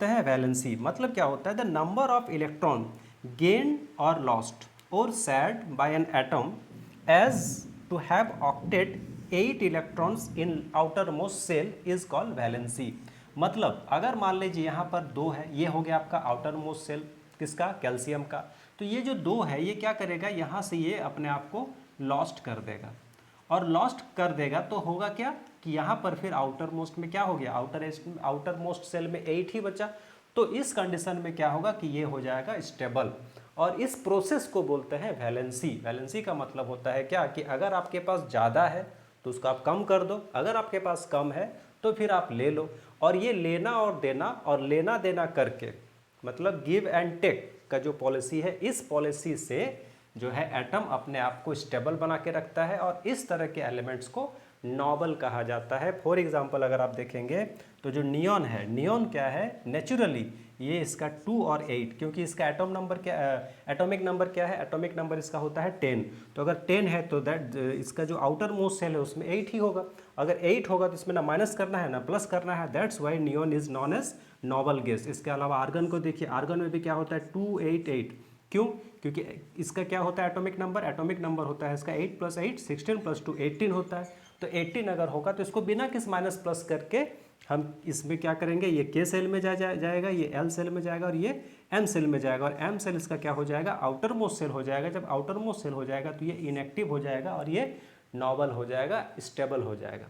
बोलते हैं वैलेंसी। मतलब क्या होता है, the number of electron gain और लॉस्ट और shared by an atom as to have octet 8 electrons in outermost shell is called valency. मतलब अगर मान लीजिए यहाँ पर 2 है, ये हो गया आपका आउटर मोस्ट सेल किसका, कैल्शियम का। तो ये जो 2 है ये क्या करेगा, यहाँ से ये अपने आप को लॉस्ट कर देगा, और लॉस्ट कर देगा तो होगा क्या कि यहाँ पर फिर आउटर मोस्ट में क्या हो गया, आउटर मोस्ट सेल में 8 ही बचा। तो इस कंडीशन में क्या होगा कि ये हो जाएगा स्टेबल, और इस प्रोसेस को बोलते हैं वैलेंसी। वैलेंसी का मतलब होता है क्या कि अगर आपके पास ज़्यादा है तो उसको आप कम कर दो, अगर आपके पास कम है तो फिर आप ले लो। और ये लेना और देना और लेना देना करके, मतलब गिव एंड टेक का जो पॉलिसी है, इस पॉलिसी से जो है एटम अपने आप को स्टेबल बना के रखता है, और इस तरह के एलिमेंट्स को नॉबल कहा जाता है। फॉर एग्जांपल अगर आप देखेंगे तो जो नियॉन है, नियॉन क्या है, नेचुरली ये इसका 2 और 8, क्योंकि इसका एटॉमिक नंबर क्या है, एटॉमिक नंबर इसका होता है 10। तो अगर 10 है तो दैट इसका जो आउटर मोस्ट सेल है उसमें 8 ही होगा। अगर 8 होगा तो इसमें ना माइनस करना है ना प्लस करना है, that's why neon is known as noble gas. इसके अलावा आर्गन को देखिए, आर्गन में भी क्या होता है 288, क्यों, क्योंकि इसका क्या होता है एटॉमिक नंबर होता है इसका 8 + 8 16 + 2 18 होता है। तो 18 अगर होगा तो इसको बिना किस माइनस प्लस करके हम इसमें क्या करेंगे, ये के सेल में जाएगा, ये एल सेल में जाएगा और ये एम सेल में जाएगा, और एम सेल इसका क्या हो जाएगा, आउटर मोस्ट सेल हो जाएगा। जब आउटर मोस्ट सेल हो जाएगा तो ये इनएक्टिव हो जाएगा और ये नॉबल हो जाएगा, स्टेबल हो जाएगा।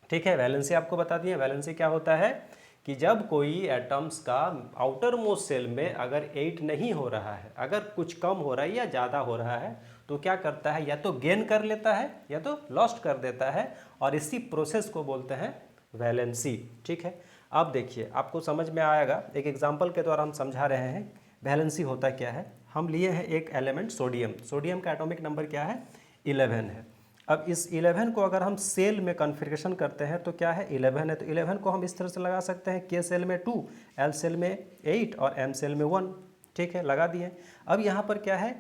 ठीक है, वैलेंसी आपको बता दिए। वैलेंसी क्या होता है कि जब कोई एटम्स का आउटर मोस्ट सेल में अगर 8 नहीं हो रहा है, अगर कुछ कम हो रहा है या ज़्यादा हो रहा है, तो क्या करता है, या तो गेन कर लेता है या तो लॉस्ट कर देता है, और इसी प्रोसेस को बोलते हैं वैलेंसी। ठीक है, अब देखिए आपको समझ में आएगा, एक एग्जांपल के द्वारा हम समझा रहे हैं वैलेंसी होता क्या है। हम लिए हैं एक एलिमेंट सोडियम, सोडियम का एटॉमिक नंबर क्या है, 11 है। अब इस 11 को अगर हम सेल में कॉन्फ़िगरेशन करते हैं तो क्या है, 11 है, तो 11 को हम इस तरह से लगा सकते हैं, के सेल में 2, एल सेल में 8 और एम सेल में 1। ठीक है, लगा दिए। अब यहाँ पर क्या है,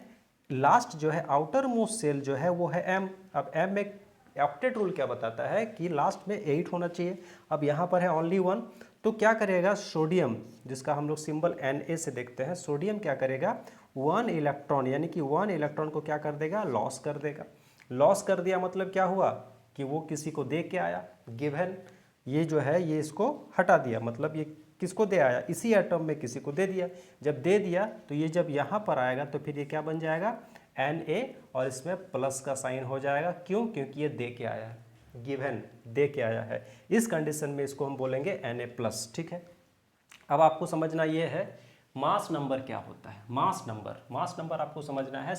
लास्ट जो है आउटर मोस्ट सेल जो है वो है एम। अब एम में ऑक्टेट रूल क्या बताता है कि लास्ट में 8 होना चाहिए। अब यहाँ पर है ओनली 1, तो क्या करेगा सोडियम, जिसका हम लोग सिंबल Na से देखते हैं, सोडियम क्या करेगा 1 इलेक्ट्रॉन, यानी कि 1 इलेक्ट्रॉन को क्या कर देगा, लॉस कर देगा। लॉस कर दिया मतलब क्या हुआ कि वो किसी को दे के आया, गिवन, ये जो है ये इसको हटा दिया, मतलब ये किसको दे आया, इसी एटम में किसी को दे दिया। जब दे दिया तो ये जब यहाँ पर आएगा तो फिर ये क्या बन जाएगा, Na, और इसमें प्लस का साइन हो जाएगा, क्यों, क्योंकि ये दे के आया है, गिवन दे के आया है। इस कंडीशन में इसको हम बोलेंगे Na+। ठीक है, अब आपको समझना ये है मास नंबर क्या होता है। मास नंबर आपको समझना है